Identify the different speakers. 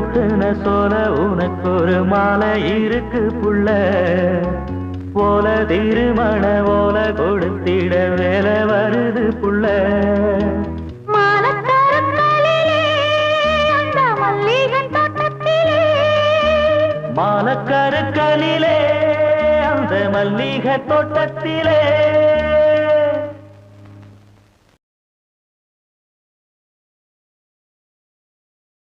Speaker 1: உடுத்துன சோல உனக்கு ஒரு மாலை இருக்கு புள்ள போல திருமண ஓல கொடுத்திட வேலை வருது புள்ள மாலக்கருக்கலிலே அந்த மல்லிகை தோட்டத்திலே